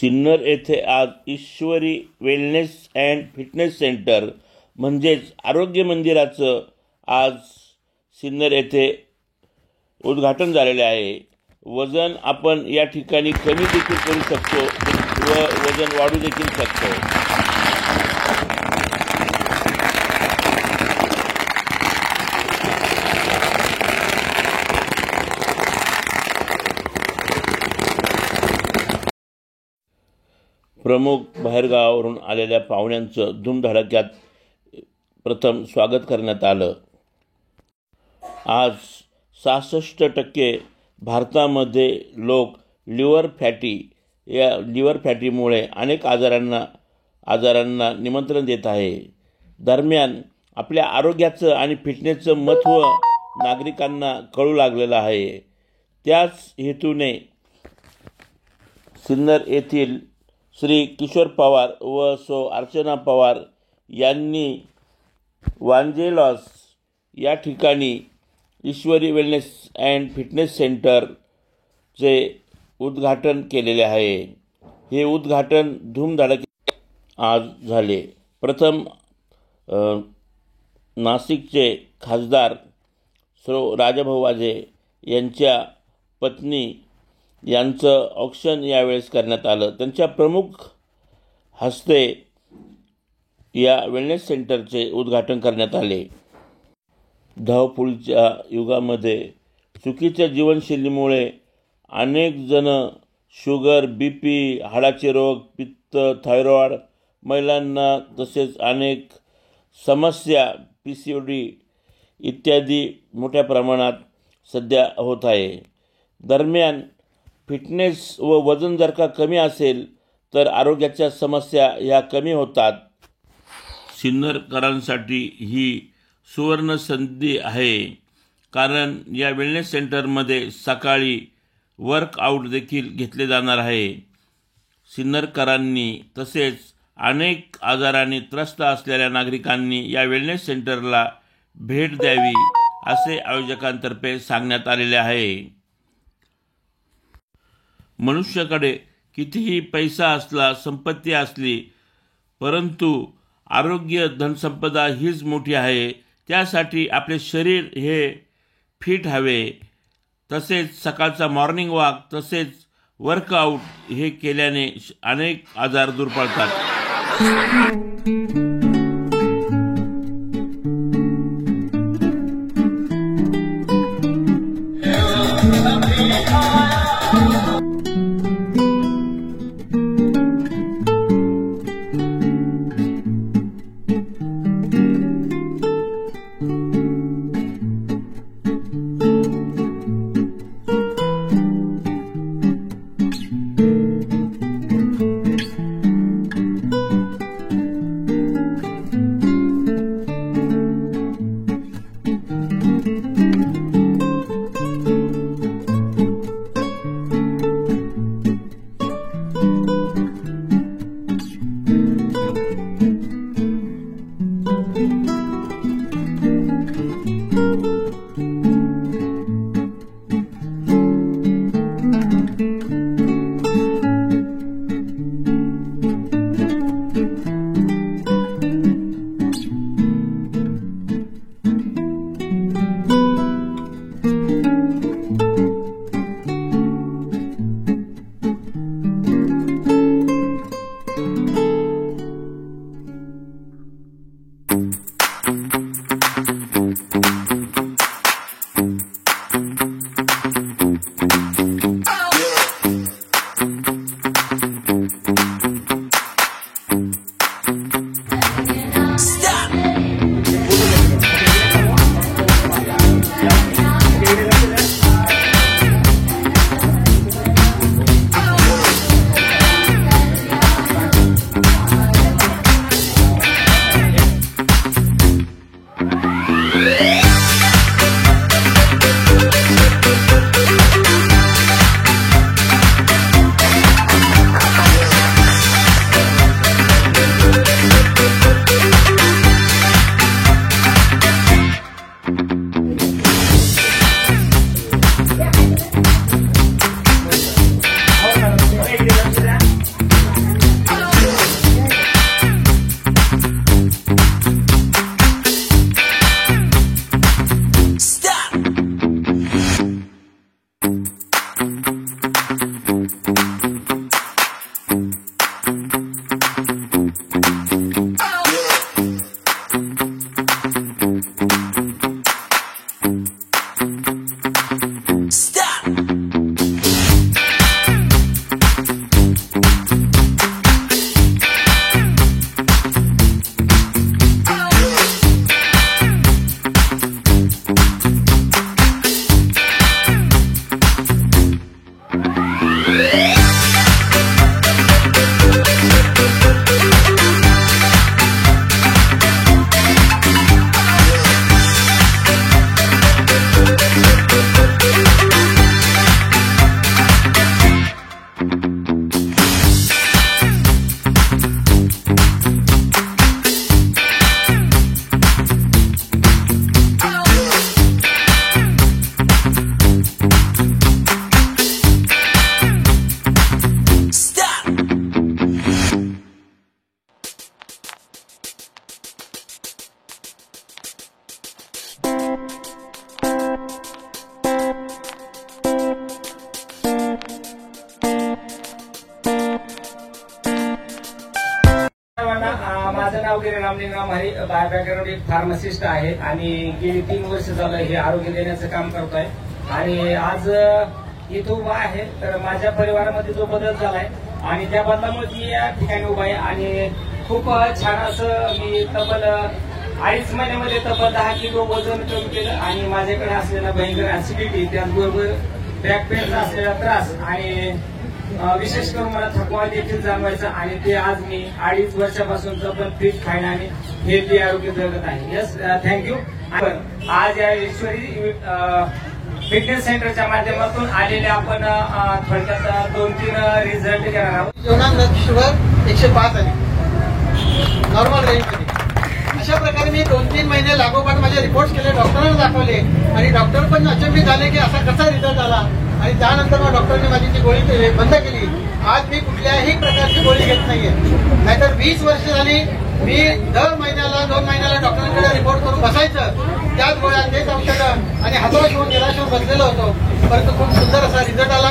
सिन्नर येथे आज ईश्वरी wellness and fitness centre म्हणजेच आरोग्य मंदिराचं आज सिन्नर येथे उद्घाटन झालेले आहे। वजन आपण या ठिकाणी कमी देखील करू शकतो व वजन वाढू देखील शकतो। प्रमुख बाहेरगावावरून आलेल्या पाहुण्यांचं धूमधडाक्यात प्रथम स्वागत करण्यात आलं। आज 66% भारतामध्ये लोक लिव्हर फॅटीमुळे अनेक आजारांना निमंत्रण देत आहे। दरम्यान आपल्या आरोग्याचं आणि फिटनेसचं महत्त्व नागरिकांना कळू लागलेलं आहे। त्याच हेतूने सिन्नर येथील श्री किशोर पवार व सौ अर्चना पवार यांनी वांजेलॉस या ठिकाणी ईश्वरी वेलनेस अँड फिटनेस सेंटरचे उद्घाटन केलेले आहे। हे उद्घाटन धूमधडाक्यात आज झाले। प्रथम नाशिकचे खासदार श्री राजाभाऊ वाजे यांच्या पत्नी यांचं औक्षण यावेळेस करण्यात आलं। त्यांच्या प्रमुख हस्ते या वेलनेस सेंटरचे उद्घाटन करण्यात आले। धावपळीच्या युगामध्ये चुकीच्या जीवनशैलीमुळे अनेक जण शुगर, बीपी, हाडाचे रोग, पित्त, थायरॉइड, महिलांना तसेच अनेक समस्या PCOD इत्यादी मोठ्या प्रमाणात सध्या होत आहे। दरम्यान फिटनेस व वजन जर का कमी असेल तर आरोग्याच्या समस्या ह्या कमी होतात। सिन्नरकरांसाठी ही सुवर्ण संधी आहे, कारण या वेलनेस सेंटरमध्ये सकाळी वर्कआउट देखील घेतले जाणार आहे। सिन्नरकरांनी तसेच अनेक आजारांनी त्रस्त असलेल्या नागरिकांनी या वेलनेस सेंटरला भेट द्यावी असे आयोजकांतर्फे सांगण्यात आलेले आहे। मनुष्याकडे कितीही पैसा असला, संपत्ती असली, परंतु आरोग्य धनसंपदा हीच मोठी आहे। त्यासाठी आपले शरीर हे फिट हवे, तसेच सकाळचा मॉर्निंग वॉक तसेच वर्कआउट हे केल्याने अनेक आजार दूर पडतात। सर्वांना माझं नाव गिरीश रामलिंगराव हरी, बाय बॅकग्राऊंड एक फार्मासिस्ट आहे आणि गेली 3 वर्ष झालं हे आरोग्य देण्याचं काम करतोय. आणि आज इथं उभा आहे तर माझ्या परिवारामध्ये जो बदल झालाय आणि त्या बदलामुळे मी या ठिकाणी उभा आहे. आणि खूप छान असं मी तब्बल 2.5 महिन्यामध्ये तब्बल 10 किलो वजन कमी केलं. आणि माझ्याकडे असलेला भयंकर ऍसिडिटी, त्याचबरोबर बॅक पेनचा असलेला त्रास आणि विशेष करून मला थकवा देखील जाणवायचा आणि ते आज मी 2.5 वर्षापासून तब्बल फिट खाणं आणि हेल्दी आरोग्य जगत आहे. Yes, thank you. आज या ईश्वरी फिटनेस सेंटरच्या माध्यमातून आलेले आपण थोडक्यात 2-3 रिझल्ट घेणार आहोत. जेवणात शुगर 105 आली नॉर्मल रेंजमध्ये. अशा प्रकारे मी 2-3 महिने लागोपाठ माझे रिपोर्ट केले, डॉक्टरांना दाखवले आणि डॉक्टर पण अचंबित झाले की असा कसा रिझल्ट आला. आणि त्यानंतर मग डॉक्टरने माझी ती गोळी बंद केली. आज मी कुठल्याही प्रकारची गोळी घेत नाहीये. नाहीतर 20 वर्ष झाली मी दर महिन्याला 2 महिन्याला डॉक्टरांकडे रिपोर्ट करून बसायचं, त्याच गोळ्या तेच औषधं आणि हताश होऊन निराश होऊन बसलेलो होतो. परंतु खूप सुंदर असा रिझल्ट आला.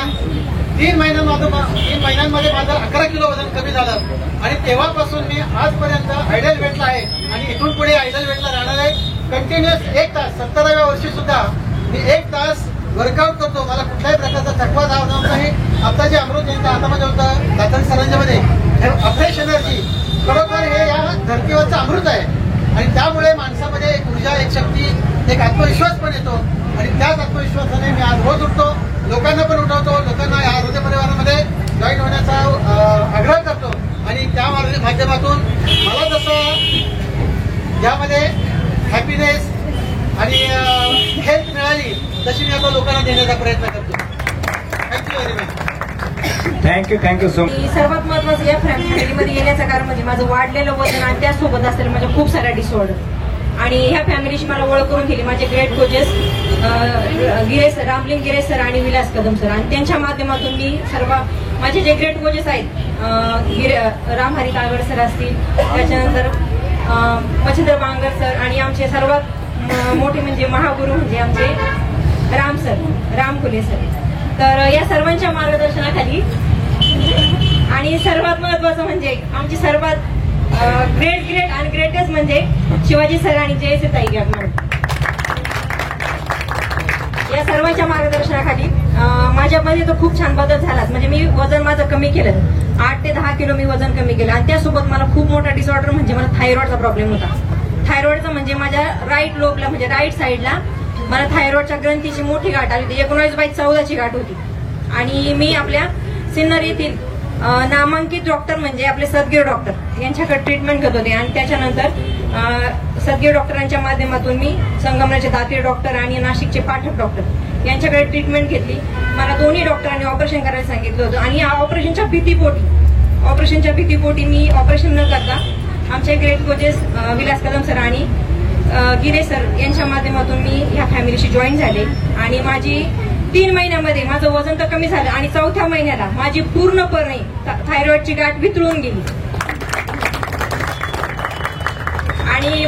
3 महिन्यांमध्ये माझं 11 किलो वजन कमी झालं आणि तेव्हापासून मी आजपर्यंत आयडल वेटला आहे आणि इथून पुढे आयडल वेटला राहणार आहे. कंटिन्युअस 1 तास 70व्या वर्षी सुद्धा मी 1 तास वर्कआउट करतो. मला कुठल्याही प्रकारचा थकवा जाणवत नाही. आता जे अमृत यांच्या हातामध्ये होतं दातन सरांच्या मध्ये फ्रेश एनर्जी, खरोखर हे या धरतीवरचं अमृत आहे. आणि त्यामुळे माणसामध्ये एक ऊर्जा, एक शक्ती, एक आत्मविश्वास पण येतो. आणि त्याच आत्मविश्वासाने मी आज रोज उठतो, लोकांना पण उठवतो, लोकांना या हृदय परिवारामध्ये जॉईन होण्याचा आग्रह करतो. आणि त्या माध्यमातून मला जसं यामध्ये हॅपीनेस आणि हेल्थ मिळाली तशी मी आता लोकांना देण्याचा प्रयत्न करतो. Thank you very much. Thank you so much. सर्वात महत्वाचं या फॅमिलीमध्ये येण्याचं कारण म्हणजे माझं वाढलेलं वजन आणि त्यासोबत असलेलं माझ्या खूप साऱ्या डिसऑर्डर. आणि ह्या फॅमिलीशी मला ओळख करून दिली माझे ग्रेट कोचेस रामलिंग गिरेश सर आणि विलास कदम सर. आणि त्यांच्या माध्यमातून मी सर्व माझे जे ग्रेट कोचेस आहेत रामहरी काळगड सर असतील, त्याच्यानंतर मच्छिंद्र बांगर सर आणि आमचे सर्वात मोठे म्हणजे महागुरु म्हणजे आमचे राम फुले सर. तर या सर्वांच्या मार्गदर्शनाखाली आणि सर्वात महत्वाचं म्हणजे आमची सर्वात ग्रेट आणि ग्रेटेस्ट म्हणजे शिवाजी सर आणि जयश्री ताई मॅडम. या सर्वांच्या मार्गदर्शनाखाली माझ्यामध्ये तो खूप छान बदल झाला. म्हणजे मी वजन माझं कमी केलं, 8 ते 10 किलो मी वजन कमी केलं. आणि त्यासोबत मला खूप मोठा डिसऑर्डर म्हणजे मला थायरॉइडचा प्रॉब्लेम होता. थायरॉइडचा म्हणजे माझ्या राईट लोबला म्हणजे राईट साईडला मला थायरॉइडच्या ग्रंथीची मोठी गाठ आली होती. 19/14ची गाठ होती. आणि मी आपल्या सिन्नर येथील नामांकित डॉक्टर म्हणजे आपले सदगीर डॉक्टर यांच्याकडे ट्रीटमेंट करत होते. आणि त्याच्यानंतर सदगीर डॉक्टरांच्या माध्यमातून मी संगमनेरचे दातीर डॉक्टर आणि नाशिकचे पाठक डॉक्टर यांच्याकडे ट्रीटमेंट घेतली. मला दोन्ही डॉक्टरांनी ऑपरेशन करायला सांगितलं होतं. आणि या ऑपरेशनच्या भीतीपोटी मी ऑपरेशन न करता आमचे great coaches Vilas Kadam sir आणि गिरेश सर यांच्या माध्यमातून मी ह्या फॅमिलीशी जॉईन झाले. आणि माझी 3 महिन्यामध्ये माझं वजन तर कमी झालं आणि 4थ्या महिन्याला माझी पूर्णपणे थायरॉइडची गाठ वितळून गेली. आणि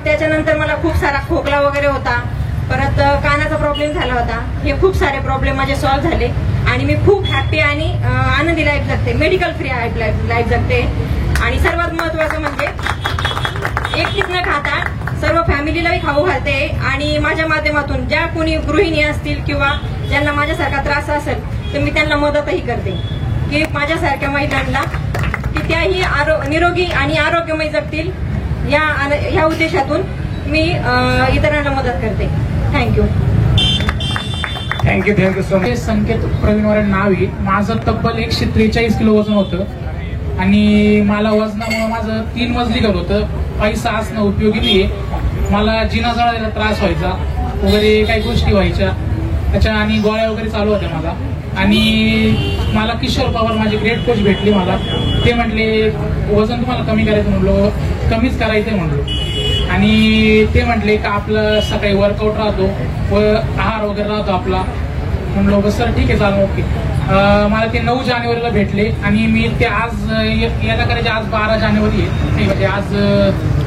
त्याच्यानंतर मला खूप सारा खोकला वगैरे होता, परत कानाचा प्रॉब्लेम झाला होता. हे खूप सारे प्रॉब्लेम माझे सॉल्व्ह झाले आणि मी खूप हॅपी आणि आनंदी लाईफ जगते, मेडिकल फ्री लाईफ जगते. आणि सर्वात महत्वाचं म्हणजे एकटीच न खाता सर्व फॅमिलीलाही खाऊ घालते. आणि माझ्या माध्यमातून ज्या कोणी गृहिणी असतील किंवा ज्यांना माझ्यासारखा त्रास असेल तर मी त्यांना मदतही करते की माझ्यासारख्या महिलांना की त्याही निरोगी आणि आरोग्यमय जगतील. या उद्देशातून मी इतरांना मदत करते. Thank you so much. Sanket Pravin नाव आहे माझं. तब्बल 143 किलो वजन होतं आणि मला वजनामुळे माझं 3 मजली घर होतं. पैसा असणं उपयोगी नाहीये. मला जिना जळायला त्रास व्हायचा वगैरे काही गोष्टी व्हायच्या त्याच्या आणि गोळ्या वगैरे चालू होत्या मला. आणि मला किशोर पवार माझे ग्रेट कोच भेटले. मला ते म्हटले वजन तुम्हाला कमी करायचं, म्हणलो कमीच करायचंय म्हणलो. आणि ते म्हटले का आपलं सकाळी वर्कआउट राहतो व आहार वगैरे राहतो आपला. म्हणलो बस सर ठीक आहे चालेल ओके. मला ते 9 जानेवारीला भेटले आणि मी ते आज याला करायचे. आज 12 जानेवारी आहे म्हणजे आज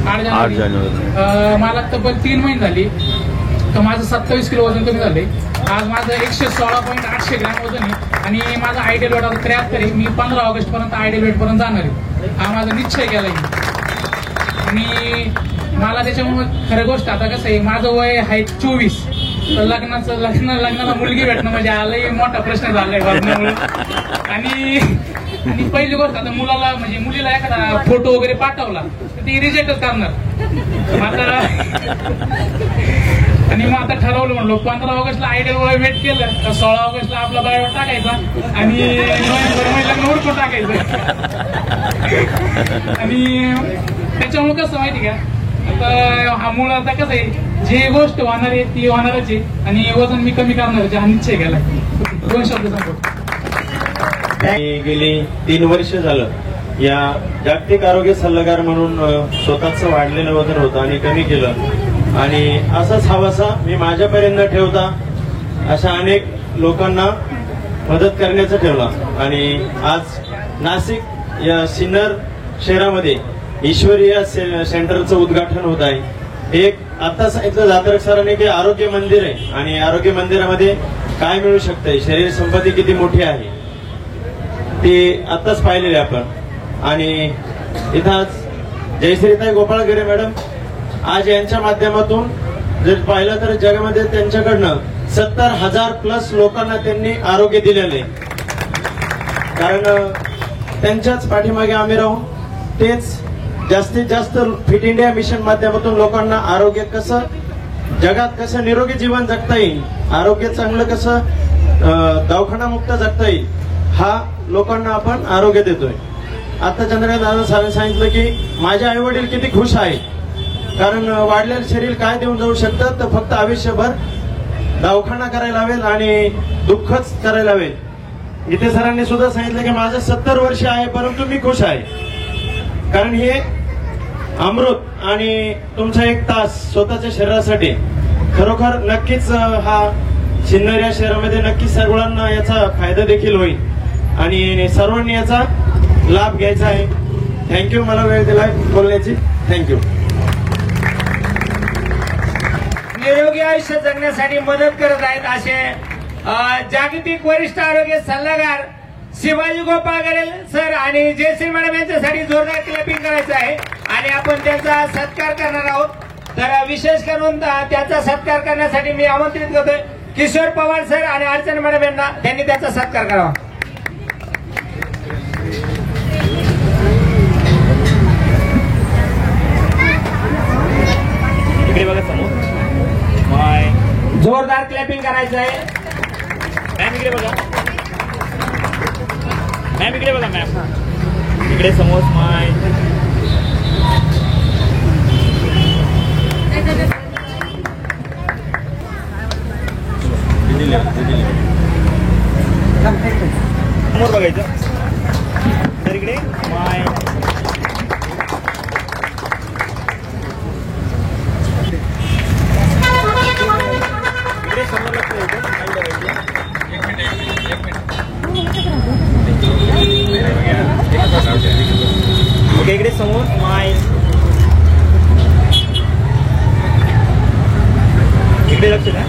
8 जानेवारी. मला तब्बल 3 महिने झाले तर माझं 27 किलो वजन कमी झाले. आज माझं 116.8 ग्रॅम वजन आहे आणि माझं आयडियल वेट आता 73 आहे. मी 15 ऑगस्ट पर्यंत आयडियल वेट पर्यंत जाणार आहे. हा माझा निश्चय केला आहे. आणि मला त्याच्यामुळे खरं गोष्ट आता कसं आहे, माझं वय आहे 24, तर लग्नाला मुलगी भेटणं म्हणजे आलाही मोठा प्रश्न झालाय वाजण्यामुळे. आणि पहिली गोष्ट आता मुलीला एखादा फोटो वगैरे पाठवला तर ती रिजेक्टच करणार. आणि मग आता ठरवलं म्हणलो 15 ऑगस्टला आयडियल बायोमेट केलं तर 16 ऑगस्टला आपला बायोमेट टाकायचा आणि नोव्हेंबर महिन्यात उरकून टाकायचं. आणि त्याच्यामुळे कसं माहिती का, आता हा मूळ आता कसं आहे, जी गोष्ट होणार आहे ती होणारच आहे आणि वजन मी कमी करणार हा निश्चय केला. 2 शब्द सांगतो. गेली 3 वर्ष झालं या जागतिक आरोग्य सल्लागार म्हणून स्वतःच वाढलेलं वजन होतं आणि कमी केलं. आणि असाच हवासा मी माझ्यापर्यंत न ठेवता अशा अनेक लोकांना मदत करण्याचा ठेवला. आणि आज नाशिक या सिन्नर शहरामध्ये ईश्वरी या सेंटरचं उद्घाटन होत आहे. एक आता सांगितलं जाधव सरांनी की आरोग्य मंदिर आहे आणि आरोग्य मंदिरामध्ये काय मिळू शकतंय, शरीर संपत्ती किती मोठी आहे ते आताच पाहिलेले आपण. आणि इथं आज जयश्रीताई गोपाळगरे मॅडम आज यांच्या माध्यमातून जर पाहिलं तर जगामध्ये त्यांच्याकडनं 70,000+ लोकांना त्यांनी आरोग्य दिलेले. कारण त्यांच्याच पाठीमागे आम्ही राहून तेच जास्तीत जास्त फिट इंडिया मिशन माध्यमातून लोकांना आरोग्य कसं, जगात कसं निरोगी जीवन जगता येईल, आरोग्य चांगलं कसं दवाखानामुक्त जगता येईल, हा लोकांना आपण आरोग्य देतोय. आता चंद्रकांत दादा साहेबांनी सांगितलं की माझे आई वडील किती खुश आहेत, कारण वाढलेलं शरीर काय देऊन जाऊ शकतं, तर फक्त आयुष्यभर दवाखाना करायला हवेल आणि दुःखच करायला हवेल. इथे सरांनी सुद्धा सांगितलं की माझं 70 वर्ष आहे परंतु मी खुश आहे. कारण हे अमृत आणि तुमचा 1 तास स्वतःच्या शरीरासाठी खरोखर नक्कीच हा सिन्नर या शहरामध्ये नक्कीच सर्वांना याचा फायदा देखील होईल आणि सर्वांनी याचा लाभ घ्यायचा आहे. थँक्यू, मला वेळ दिलाय बोलण्याची. थँक्यू. निरोगी आयुष्य जगण्यासाठी मदत करत आहेत असे जागतिक वरिष्ठ आरोग्य सल्लागार शिवाजी गोपाळगरे सर आणि जयश्री मॅडम यांच्यासाठी जोरदार क्लॅपिंग करायचं आहे आणि आपण त्यांचा सत्कार करणार आहोत. तर विशेष करून त्याचा सत्कार करण्यासाठी मी आमंत्रित करतोय किशोर पवार सर आणि अर्चना मॅडम यांना, त्यांनी त्याचा सत्कार करावा. इकडे बघा समोर, जोरदार क्लॅपिंग करायचं आहे. मॅम इकडे बघा, मॅम इकडे बघा, मॅम इकडे समोर स्माय. समोर बघायचं तर इकडे स्माय. इकडे समोर लक्ष द्यायचं. ओके, इकडे समोर स्माइल. इकडे लक्ष द्या.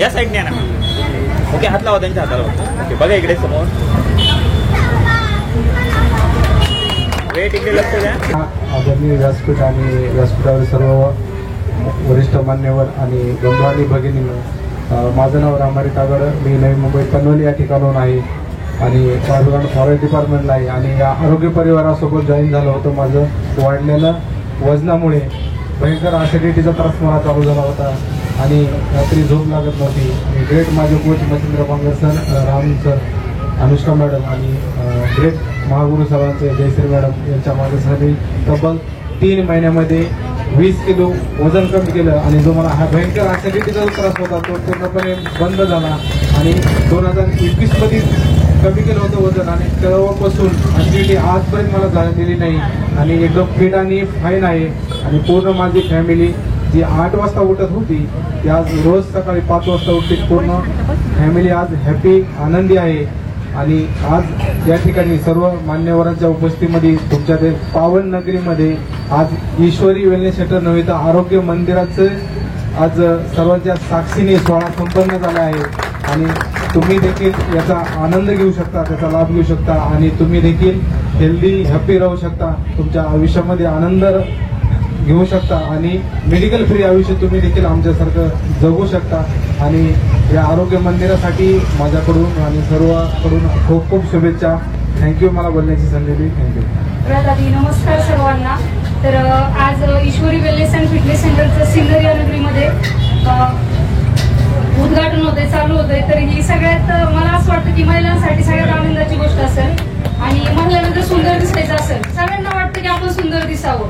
या साईडने आहे ना. ओके, हात लावा त्यांच्या हाताला. ओके, बघा इकडे समोर. वेट, इकडे लक्ष द्या. आदरणीय व्यासपीठ आणि व्यासपीठावर सर्व वरिष्ठ मान्यवर आणि बंधू आणि भगिनींनो, माझं नाव रामारी कागड, मी नवी मुंबई पनवेल या ठिकाणाहून आहे आणि फॉरेस्ट डिपार्टमेंटला आहे. आणि या आरोग्य परिवारासोबत जॉईन झालं होतं. माझं वाढलेलं वजनामुळे भयंकर ॲसिडिटीचा त्रास मला चालू झाला होता आणि रात्री झोप लागत नव्हती. ग्रेट माझे coach Machhindra Pangar sir, Ram sir, Anushka madam आणि ग्रेट महागुरू सरांचे जयश्री मॅडम यांच्या मार्गदर्शनाने तब्बल 3 महिन्यामध्ये 20 किलो वजन कमी केलं आणि जो मला हा भयंकर ॲसिडिटीचा त्रास होता तो पूर्णपणे बंद झाला. आणि 2021मध्ये कमी केलं होतं वजन आणि तेव्हापासून ॲसिडिटी आजपर्यंत मला झालेली नाही आणि एकदम फिट आणि फाईन आहे. आणि पूर्ण माझी फॅमिली जी 8 वाजता उठत होती ती आज रोज सकाळी 5 वाजता उठते. पूर्ण फॅमिली आज हॅपी, आनंदी आहे. आणि आज या ठिकाणी सर्व मान्यवरांच्या उपस्थितीमध्ये तुमच्या ते पावन नगरीमध्ये आज ईश्वरी वेलनेस सेंटर नव्हे तर आरोग्य मंदिराचं आज सर्वांच्या साक्षीने सोहळा संपन्न झाला आहे आणि तुम्ही देखील याचा आनंद घेऊ शकता, त्याचा लाभ घेऊ शकता आणि तुम्ही देखील हेल्दी हॅपी राहू शकता, तुमच्या आयुष्यामध्ये आनंद घेऊ शकता आणि मेडिकल फ्री आयुष्य तुम्ही देखील आमच्यासारखं जगू शकता. आणि या आरोग्य मंदिरासाठी माझ्याकडून आणि सर्वांकडून खूप खूप शुभेच्छा. थँक्यू मला बोलण्याची संधी दिली. थँक्यू. प्रदादी नमस्कार सर्वांना. तर आज ईश्वरी वेलनेस अँड फिटनेस सेंटरचं सिन्नर या नगरीमध्ये उद्घाटन होतंय, चालू होतंय. तर ही सगळ्यात मला असं वाटतं की महिलांसाठी सगळ्यात आनंदाची गोष्ट असेल आणि महिलांना जर सुंदर दिसायचं असेल, सगळ्यांना वाटतं की आपण सुंदर दिसावं.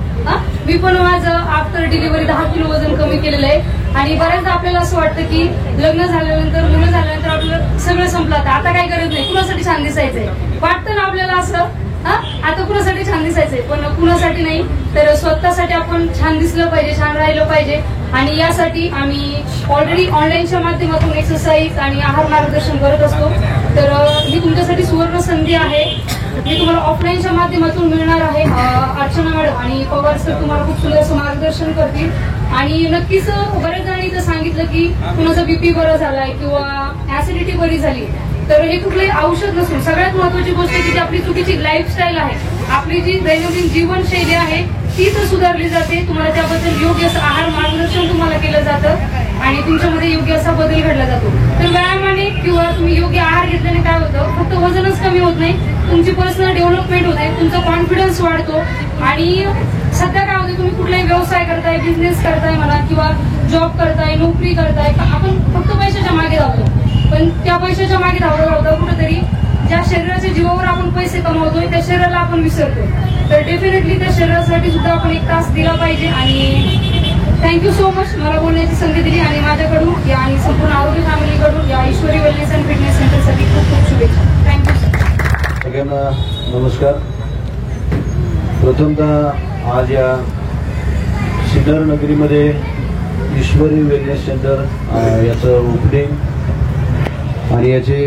मी पण माझं आफ्टर डिलिव्हरी 10 किलो वजन कमी केलेलं आहे आणि बऱ्याचदा आपल्याला असं वाटतं की लग्न झाल्यानंतर मुलं झाल्यानंतर आपलं सगळं संपलं, आता काही गरज नाही, कुणासाठी छान दिसायचंय वाटतं ना आपल्याला असं. आता कुणासाठी छान दिसायचंय, पण कुणासाठी नाही, तर स्वतःसाठी आपण छान दिसलं पाहिजे, छान राहिलं पाहिजे. आणि यासाठी आम्ही ऑलरेडी ऑनलाईनच्या माध्यमातून एक्सरसाइज आणि आहार मार्गदर्शन करत असतो. तर ही तुमच्यासाठी सुवर्ण संधी आहे. मी तुम्हाला ऑफलाईनच्या माध्यमातून मिळणार आहे. अर्चना मॅडम आणि पवार सर तुम्हाला खूप सुंदर असं मार्गदर्शन करतील. आणि नक्कीच बऱ्याच जणांनी इथं सांगितलं की कुणाचा बीपी बरा झालाय किंवा ऍसिडिटी बरी झाली, तर हे कुठलंही औषध नसून सगळ्यात महत्वाची गोष्ट की जी आपली चुकीची लाईफस्टाईल आहे, आपली जी दैनंदिन जीवनशैली आहे ती तर सुधारली जाते. तुम्हाला त्याबद्दल योग्य असं आहार मार्गदर्शन तुम्हाला केलं जातं आणि तुमच्यामध्ये योग्य असा बदल घडला जातो. तर व्यायामाने किंवा तुम्ही योग्य आहार घेतल्याने काय होतं, फक्त वजनच कमी होत नाही, तुमची पर्सनल डेव्हलपमेंट होते, तुमचा कॉन्फिडन्स वाढतो. आणि सध्या काय होतं, तुम्ही कुठलाही व्यवसाय करताय, बिझनेस करताय म्हणा किंवा जॉब करताय, नोकरी करताय, आपण फक्त पैशाच्या मागे धावतो. पण त्या पैशाच्या मागे धावता कुठेतरी ज्या शरीराच्या जीवावर आपण पैसे कमवतोय त्या शरीराला आपण विसरतो. तर डेफिनेटली त्या शरीरासाठी सुद्धा आपण 1 तास दिला पाहिजे. आणि थँक्यू सो मच मला बोलण्याची संधी दिली आणि माझ्याकडून या आणि संपूर्ण आरोग्य फॅमिलीकडून या ईश्वरी वेलनेस अँड फिटनेस सेंटरसाठी खूप खूप शुभेच्छा. थँक्यू. सगळ्यांना नमस्कार. प्रथमतः आज या सिन्नर नगरीमध्ये ईश्वरी वेलनेस सेंटर याचं ओपनिंग आणि याचे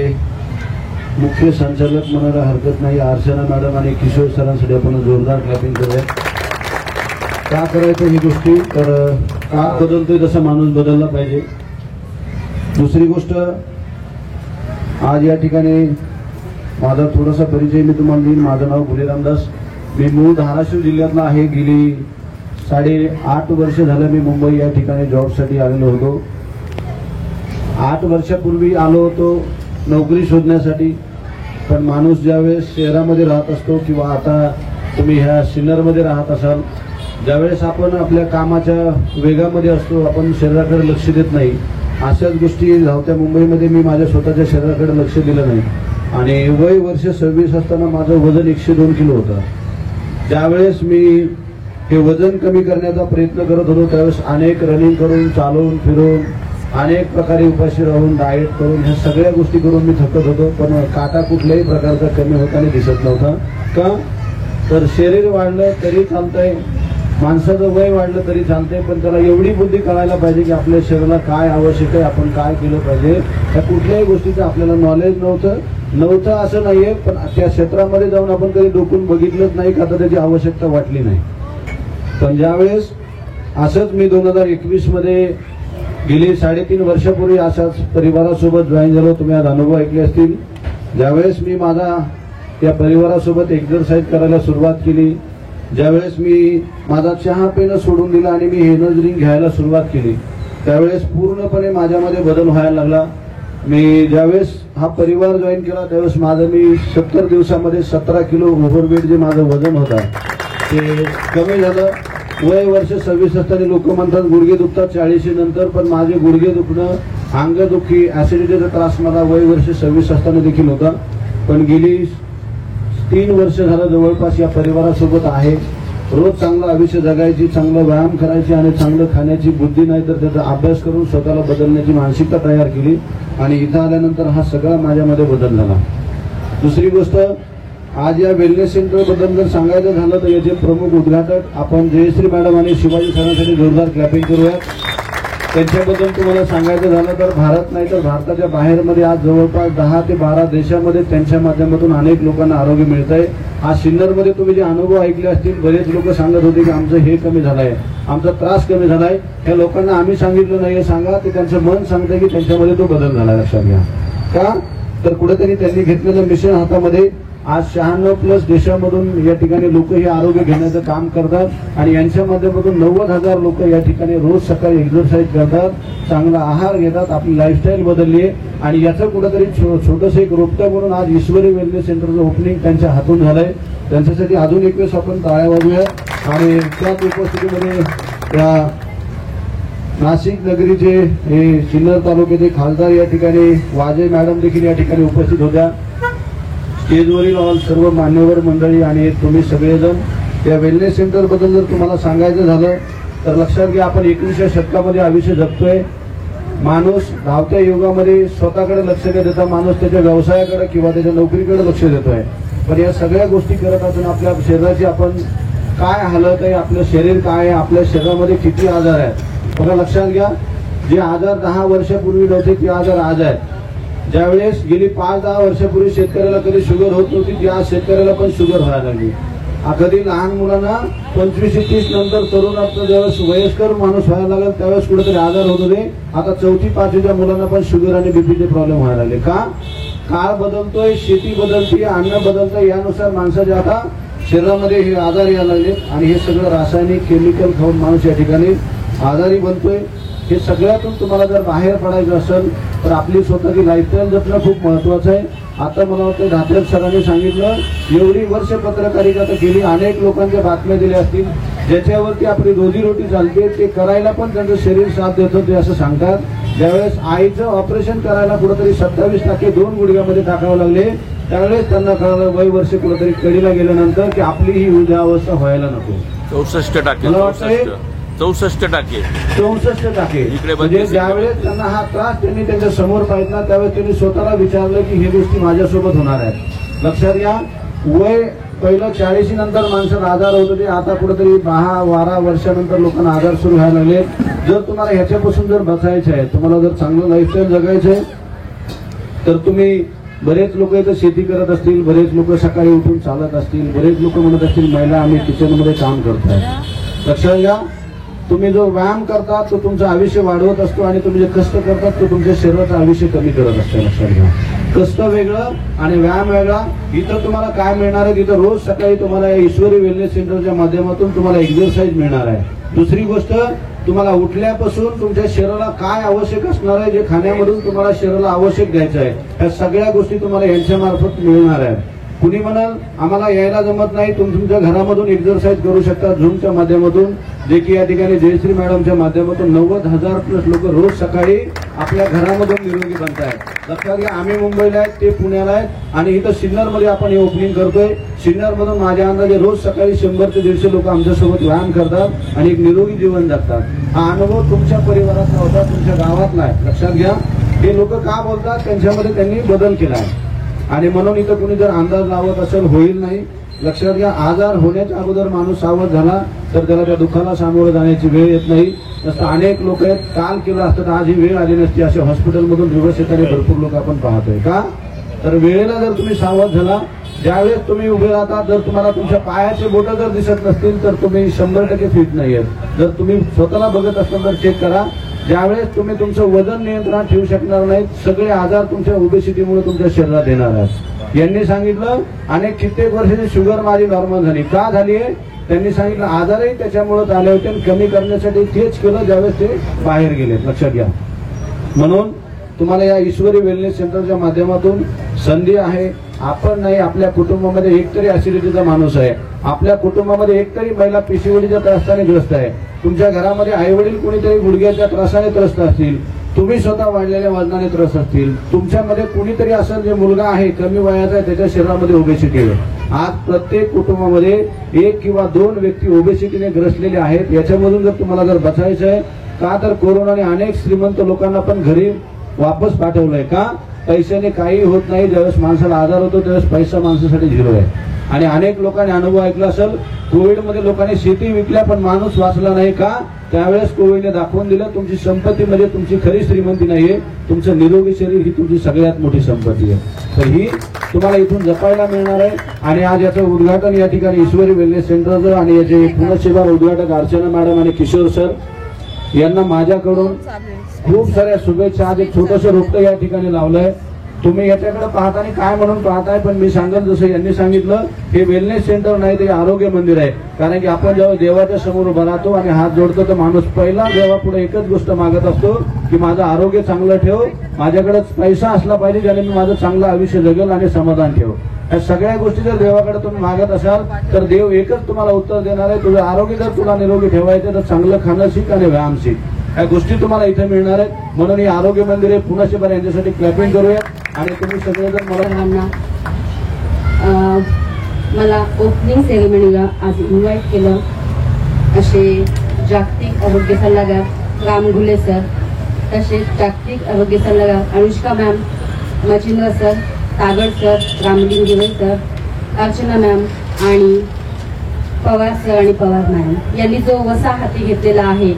मुख्य संचालक म्हणायला हरकत नाही अर्चना मॅडम आणि किशोर सरांसाठी आपण जोरदार क्लॅपिंग करूया. का करायचं ही गोष्टी, तर काळ बदलतोय तसा माणूस बदलला पाहिजे. दुसरी गोष्ट, आज या ठिकाणी माझा थोडासा परिचय मी तुम्हाला देईन. माझं नाव गुले रामदास. मी मूळ धाराशिव जिल्ह्यातला आहे. गेली 8.5 वर्ष झालं मी मुंबई या ठिकाणी जॉबसाठी आलेलो होतो. 8 वर्षापूर्वी आलो होतो नोकरी शोधण्यासाठी. पण माणूस ज्यावेळेस शहरामध्ये राहत असतो किंवा आता तुम्ही ह्या सिन्नरमध्ये राहत असाल, ज्यावेळेस आपण आपल्या कामाच्या वेगामध्ये असतो, आपण शरीराकडे लक्ष देत नाही. अशाच गोष्टी धावत्या मुंबईमध्ये मी माझ्या स्वतःच्या शरीराकडे लक्ष दिलं नाही आणि वय वर्ष 26 असताना माझं वजन 102 किलो होतं. ज्यावेळेस मी हे वजन कमी करण्याचा प्रयत्न करत होतो त्यावेळेस अनेक रनिंग करून, चालून फिरून, अनेक प्रकारे उपाशी राहून, डाएट करून, ह्या सगळ्या गोष्टी करून मी थकत होतो. पण काटा कुठल्याही प्रकारचा कमी होताना दिसत नव्हता. का तर शरीर वाढलं तरी चालतंय, माणसाचं वय वाढलं तरी चालतंय, पण त्याला एवढी बुद्धी कळायला पाहिजे की आपल्या शरीराला काय आवश्यक आहे, आपण काय केलं पाहिजे. त्या कुठल्याही गोष्टीचं आपल्याला नॉलेज नव्हतं असं नाहीये, पण त्या क्षेत्रामध्ये जाऊन आपण कधी डोकून बघितलंच नाही का तर त्याची आवश्यकता वाटली नाही. पण ज्यावेळेस असंच मी 2021 मध्ये गेली 3.5 वर्षापूर्वी अशाच परिवारासोबत जॉईन झालो. तुम्ही आज अनुभव ऐकले असतील. ज्यावेळेस मी माझा त्या परिवारासोबत एक्सरसाइज करायला सुरुवात केली, ज्यावेळेस मी माझा चहा पिणं सोडून दिला आणि मी एनर्जी ड्रिंक घ्यायला सुरुवात केली, त्यावेळेस पूर्णपणे माझ्यामध्ये बदल व्हायला लागला. मी ज्यावेळेस हा परिवार जॉईन केला त्यावेळेस माझं मी 70 दिवसामध्ये 17 किलो ओव्हरवेट जे माझं वजन होतं ते कमी झालं. वय वर्ष 26 असताना लोक म्हणतात गुडघे दुखतात 40 नंतर, पण माझे गुडघे दुखणं, अंगदुखी, ऍसिडिटीचा त्रास मला वय वर्ष 26 असताना देखील होता. पण गेली 3 वर्ष झालं जवळपास या परिवारासोबत आहे. रोज चांगलं आयुष्य जगायची, चांगलं व्यायाम करायची आणि चांगलं खाण्याची बुद्धी नाही तर त्याचा अभ्यास करून स्वतःला बदलण्याची मानसिकता तयार केली आणि इथं आल्यानंतर हा सगळा माझ्यामध्ये बदल झाला. दुसरी गोष्ट, आज या वेलनेस सेंटर बद्दल जर सांगायचं झालं तर याचे प्रमुख उद्घाटक आपण जयश्री मॅडम आणि शिवाजी सरांसाठी जोरदार क्लॅपिंग करूयात. त्यांच्याबद्दल तुम्हाला सांगायचं झालं तर भारत नाही तर भारताच्या बाहेरमध्ये आज जवळपास 10 ते 12 देशामध्ये त्यांच्या माध्यमातून अनेक लोकांना आरोग्य मिळत आहे. आज सिन्नरमध्ये तुम्ही जे अनुभव ऐकले असतील, बरेच लोक सांगत होते की आमचं हे कमी झालंय, आमचा त्रास कमी झालाय. या लोकांना आम्ही सांगितलं नाही, सांगा ते त्यांचं मन सांगतंय की त्यांच्यामध्ये तो बदल झाला. लक्षात घ्या. का तर कुठेतरी त्यांनी घेतलेलं मिशन हातामध्ये आज 96+ देशामधून या ठिकाणी लोक हे आरोग्य घेण्याचं काम करतात आणि यांच्या माध्यमातून 90,000 लोक या ठिकाणी रोज सकाळी एक्सरसाइज करतात, चांगला आहार घेतात, आपली लाईफस्टाईल बदलली आहे. आणि याचं कुठेतरी छोटंसं एक रोपटं म्हणून आज ईश्वरी वेलनेस सेंटरचं ओपनिंग त्यांच्या हातून झालंय. त्यांच्यासाठी अजून एक वेळेस आपण टाळ्या वाजूया. आणि त्याच उपस्थितीमध्ये त्या नाशिक नगरीचे हे सिन्नर तालुक्याचे खासदार या ठिकाणी वाजे मॅडम देखील या ठिकाणी उपस्थित होत्या. स्टेजवरील ऑल सर्व मान्यवर मंडळी आणि तुम्ही सगळेजण. या वेलनेस सेंटर बद्दल जर तुम्हाला सांगायचं झालं तर लक्षात घ्या, आपण 21व्या शतकामध्ये आयुष्य जगतोय. माणूस धावत्या युगामध्ये स्वतःकडे लक्ष न देता माणूस त्याच्या व्यवसायाकडे किंवा त्याच्या नोकरीकडे लक्ष देतोय. पण या सगळ्या गोष्टी करत असून आपल्या शरीराची आपण काय हालत आहे, आपलं शरीर काय आहे, आपल्या शरीरामध्ये किती आजार आहेत. बघा लक्षात घ्या, जे आजार 10 वर्षापूर्वी नव्हते ते आजार आज आहेत. ज्यावेळेस गेली 5-10 वर्षापूर्वी शेतकऱ्याला कधी शुगर होत नव्हती, ती आज शेतकऱ्याला पण शुगर व्हायला लागली. कधी लहान मुलांना 25-30 नंतर तरुणात ज्यावेळेस वयस्कर माणूस व्हायला लागला त्यावेळेस कुठेतरी आजार होत होते. आता 4थी-5वीच्या मुलांना पण शुगर आणि बीपीचे प्रॉब्लेम व्हायला लागले. का? काळ बदलतोय, शेती बदलते, अन्न बदलतंय, यानुसार माणसाच्या आता शरीरामध्ये हे आजार यायला लागले. आणि हे सगळं रासायनिक केमिकल खाऊन माणूस या ठिकाणी आजारी बनतोय. हे सगळ्यातून तुम्हाला जर बाहेर पडायचं असेल तर आपली स्वतःची लाईफस्टाईल जपणं खूप महत्वाचं आहे. आता मला वाटतं धात्रक सरांनी सांगितलं, एवढी वर्ष पत्रकारिता केली, अनेक लोकांच्या बातम्या दिल्या असतील, ज्याच्यावरती आपली रोजीरोटी चालते, ते करायला पण त्यांचं शरीर साथ देतं ते असं सांगतात. ज्यावेळेस आईचं ऑपरेशन करायला कुठेतरी 27% 2 गुडघ्यामध्ये टाकावं लागले, त्यावेळेस त्यांना कळलं वय वर्ष कुठेतरी कडीला गेल्यानंतर की आपली ही वृद्धावस्था व्हायला नको. 64%. मला वाटतं 64% इकडे म्हणजे ज्यावेळेस त्यांना हा त्रास त्यांनी त्यांच्या समोर पाहिला त्यावेळेस त्यांनी स्वतःला विचारलं की ही गोष्टी माझ्यासोबत होणार आहेत. लक्षात घ्या, वय पहिलं 40 नंतर माणसाला आजार होत होते, आता कुठेतरी 10-12 वर्षानंतर लोकांना आजार सुरू व्हायला लागले. जर तुम्हाला ह्याच्यापासून जर बचायचं आहे, तुम्हाला जर चांगलं लाईफस्टाईल जगायचं आहे तर तुम्ही बरेच लोक इथं शेती करत असतील, बरेच लोक सकाळी उठून चालत असतील, बरेच लोक म्हणत असतील महिला आम्ही किचनमध्ये काम करतोय. लक्षात घ्या, तुम्ही जो व्यायाम करता तो तुमचं आयुष्य वाढवत असतो आणि तुम्ही जे कष्ट करतात तो तुमच्या शरीराचं आयुष्य कमी करत असतो. लक्षात घ्या, कष्ट वेगळं आणि व्यायाम वेगळा. इथं तुम्हाला काय मिळणार आहे, तिथं रोज सकाळी तुम्हाला ईश्वरी वेलनेस सेंटरच्या माध्यमातून तुम्हाला एक्सरसाइज मिळणार आहे. दुसरी गोष्ट, तुम्हाला उठल्यापासून तुमच्या शरीराला काय आवश्यक असणार आहे, जे खाण्यामधून तुम्हाला शरीराला आवश्यक घ्यायचं आहे, ह्या सगळ्या गोष्टी तुम्हाला यांच्या मार्फत मिळणार आहेत. कुणी म्हणाल आम्हाला यायला जमत नाही, तुमच्या घरामधून एक्सरसाइज करू शकता झूमच्या माध्यमातून, जे की या ठिकाणी जयश्री मॅडमच्या माध्यमातून 90,000+ लोक रोज सकाळी आपल्या घरामधून निरोगी बनतायत. लक्षात घ्या, आम्ही मुंबईला आहेत, ते पुण्याला आहेत आणि इथं सिन्नरमध्ये आपण हे ओपनिंग करतोय. सिन्नरमधून माझ्या अंदाजे रोज सकाळी 100 ते 150 लोक आमच्यासोबत व्यायाम करतात आणि एक निरोगी जीवन जगतात. हा अनुभव तुमच्या परिवारातला होता, तुमच्या गावातला आहे. लक्षात घ्या, हे लोक का बोलतात, त्यांच्यामध्ये त्यांनी बदल केला आहे आणि म्हणून इथं कुणी जर अंदाज लावत असेल होईल नाही. लक्षात घ्या, आजार होण्याच्या अगोदर माणूस सावध झाला तर त्याला त्या दुःखाला सामोरं जाण्याची वेळ येत नाही. तसं अनेक लोक आहेत, काल केलं असतं तर आज ही वेळ आली नसती. असे हॉस्पिटलमधून दिवस येताना भरपूर लोक आपण पाहतोय. का तर वेळेला जर तुम्ही सावध झाला, ज्यावेळेस तुम्ही उभे राहता, जर तुम्हाला तुमच्या पायाचे बोटं जर दिसत नसतील तर तुम्ही 100% फिट नाही आहेत. जर तुम्ही स्वतःला बघत असाल तर चेक करा. ज्यावेळेस तुम्ही तुमचं वजन नियंत्रणात ठेवू शकणार नाहीत, सगळे आजार तुमच्या ओबेसिटीमुळे तुमच्या शरीरात येणार आहेत. यांनी सांगितलं अनेक कित्येक वर्षाची शुगर माझी नॉर्मल झाली. का झाली आहे त्यांनी सांगितलं, आजारही त्याच्यामुळेच आले होते आणि कमी करण्यासाठी तेच केलं ज्यावेळेस ते बाहेर गेले. लक्षात घ्या, म्हणून तुम्हाला या ईश्वरी वेलनेस सेंटरच्या माध्यमातून संधी आहे. आपण नाही, आपल्या कुटुंबामध्ये एकतरी ऍसिडिटीचा माणूस आहे, आपल्या कुटुंबामध्ये एकतरी महिला पिशीओडीच्या त्रासाने ग्रस्त आहे, तुमच्या घरामध्ये आईवडील कोणीतरी गुडघ्याच्या त्रासाने त्रस्त असतील, तुम्ही स्वतः वाढलेल्या वजनाने त्रस्त असतील, तुमच्यामध्ये कुणीतरी असेल जे मुलगा आहे कमी वयाचा आहे त्याच्या शरीरामध्ये ओबेसिटी आहे. आज प्रत्येक कुटुंबामध्ये 1 किंवा 2 व्यक्ती ओबेसिटीने ग्रसलेले आहेत. याच्यामधून जर तुम्हाला जर बचायचं आहे, का तर कोरोनाने अनेक श्रीमंत लोकांना पण घरी वापस पाठवलंय. का पैशाने काही होत नाही, ज्यावेळेस माणसाला आजार होतो त्यावेळेस पैसा माणसासाठी झिरो आहे. आणि अनेक लोकांनी अनुभव ऐकला असेल, कोविडमध्ये लोकांनी शेती विकल्या पण माणूस वाचला नाही. का त्यावेळेस कोविडने दाखवून दिलं तुमची संपत्ती म्हणजे तुमची खरी श्रीमंती नाहीये, तुमचं निरोगी शरीर ही तुमची सगळ्यात मोठी संपत्ती आहे. तर ही तुम्हाला इथून जपायला मिळणार आहे. आणि आज याचं उद्घाटन या ठिकाणी ईश्वरी वेलनेस सेंटरचं आणि याचे पुनर्सेवा उद्घाटक अर्चना मॅडम आणि किशोर सर यांना माझ्याकडून खूप साऱ्या शुभेच्छा. आज एक छोटंसं रोपटं या ठिकाणी लावलंय. तुम्ही याच्याकडे पाहताना काय म्हणून पाहताय, पण मी सांगेल जसं यांनी सांगितलं, हे वेलनेस सेंटर नाही, ते आरोग्य मंदिर आहे. कारण की आपण जेव्हा देवाच्या समोर उभा राहतो आणि हात जोडतो तर माणूस पहिला देवापुढे एकच गोष्ट मागत असतो की माझं आरोग्य चांगलं ठेव, माझ्याकडे पैसा असला पाहिजे ज्याने मी माझं चांगलं आयुष्य जगेल आणि समाधान ठेव. या सगळ्या गोष्टी जर देवाकडे तुम्ही मागत असाल तर देव एकच तुम्हाला उत्तर देणार आहे. तुझं आरोग्य जर तुला निरोगी ठेवायचं तर चांगलं खाणं शिक आणि व्यायाम शिक. या गोष्टी तुम्हाला इथे मिळणार आहेत. म्हणून ही आरोग्य मंदिरे पुन्हा शिबार यांच्यासाठी क्लॅपिंग करूया. आणि तुम्ही सगळेजण मला ओपनिंग सेरेमनीला आज इन्व्हाइट केलं असे जागतिक आरोग्य सल्लागार राम घुले सर, तसेच जागतिक आरोग्य सल्लागार Anushka ma'am, Machindra sir, Tagad sir, Ramling sir, Archana ma'am आणि पवार सर आणि पवार मॅम यांनी जो वसा हाती घेतलेला आहे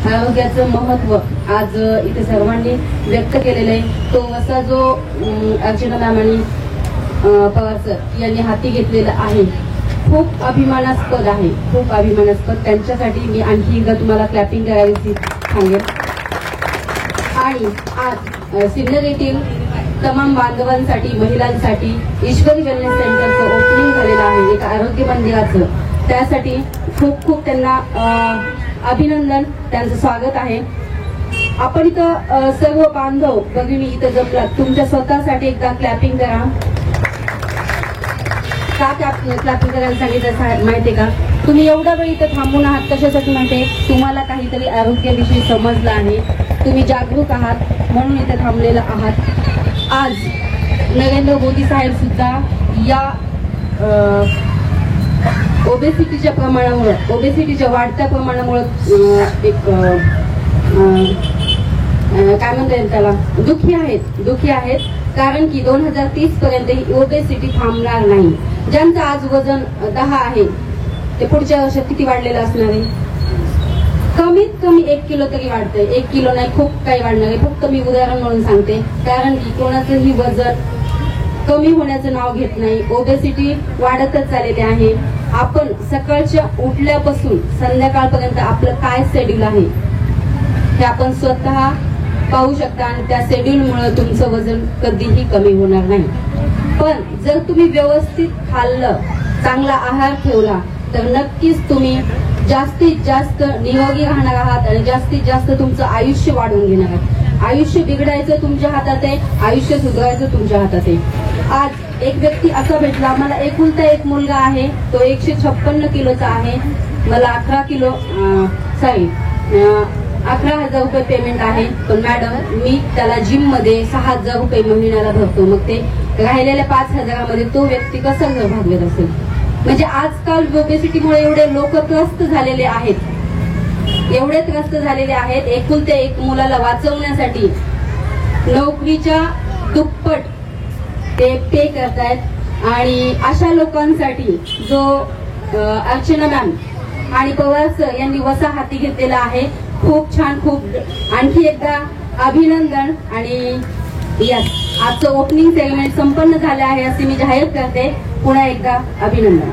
आरोग्याचं महत्व आज इथे सर्वांनी व्यक्त केलेलं आहे. तो वसा जो अर्चना मॅम आणि पवार सर यांनी हाती घेतलेला आहे खूप अभिमानास्पद आहे, खूप अभिमानास्पद. त्यांच्यासाठी मी आणखी एकदा तुम्हाला क्लॅपिंग करावी सांगेन. आणि आज सिन्नर येथील तमाम बांधवांसाठी, महिलांसाठी ईश्वरी वेलनेस सेंटरचं ओपनिंग झालेलं आहे, एक आरोग्य मंदिराचं. त्यासाठी खूप खूप त्यांना अभिनंदन, त्यांचं स्वागत आहे. आपण इथं सर्व बांधव भगिनी इथं जमलात, तुमच्या स्वतःसाठी एकदा क्लॅपिंग करा. का क्लॅपिंग करायला सांगितलं माहितीये का? तुम्ही एवढा वेळ इथं थांबून आहात कशासाठी माहितीये? तुम्हाला काहीतरी आरोग्याविषयी समजलं आहे, तुम्ही जागरूक आहात म्हणून इथे थांबलेलं आहात. आज नरेंद्र मोदी साहेब सुद्धा या ओबेसिटीच्या प्रमाणामुळे, ओबेसिटीच्या वाढत्या प्रमाणामुळे एक काय म्हणता येईल त्याला, दुःखी आहेत. कारण की 2030 पर्यंत ही ओबेसिटी थांबणार नाही. ज्यांचं आज वजन 10 आहे ते पुढच्या वर्षात किती वाढलेलं असणार आहे? कमीत कमी 1 किलो तरी वाढतंय. 1 किलो नाही, खूप काही वाढणार आहे. फक्त मी उदाहरण म्हणून सांगते, कारण की कोणाचंही वजन कमी होण्याचं नाव घेत नाही. ओबेसिटी वाढतच चाललेली आहे. आपण सकाळच्या उठल्यापासून संध्याकाळपर्यंत आपलं काय शेड्यूल आहे हे आपण स्वतः पाहू शकता आणि त्या शेड्यूलमुळे तुमचं वजन कधीही कमी होणार नाही. पण जर तुम्ही व्यवस्थित खाल्लं, चांगला आहार ठेवला तर नक्कीच तुम्ही जास्तीत जास्त निरोगी राहणार आहात आणि जास्तीत जास्त तुमचं आयुष्य वाढवून घेणार आहात. आयुष्य बिघडायचं तुमच्या हातात आहे, आयुष्य सुधारायचं तुमच्या हातात आहे. आज एक व्यक्ती असा भेटला, मला एकुलता एक मुलगा आहे, तो 156 किलोचा आहे, मला 11,000 रुपये पेमेंट आहे. पण मॅडम मी त्याला जिम मध्ये 6,000 रुपये महिन्याला भरतो. मग ते राहिलेल्या 5,000 तो व्यक्ती कसा घर भागवत असेल? म्हणजे आजकाल ओबेसिटीमुळे एवढे लोक त्रस्त झालेले आहेत, एवढे त्रस्त झालेले आहेत. एकुलत्या एक मुलाला वाचवण्यासाठी नोकरीच्या दुप्पट ते पे करतायत. आणि अशा लोकांसाठी जो अर्चना मॅम आणि पवार सर यांनी वसा हाती घेतलेला आहे, खूप छान, खूप आणखी एकदा अभिनंदन. आणि यस, आजचं ओपनिंग सेरेमनी संपन्न झालं आहे असे मी जाहीर करते. पुन्हा एकदा अभिनंदन.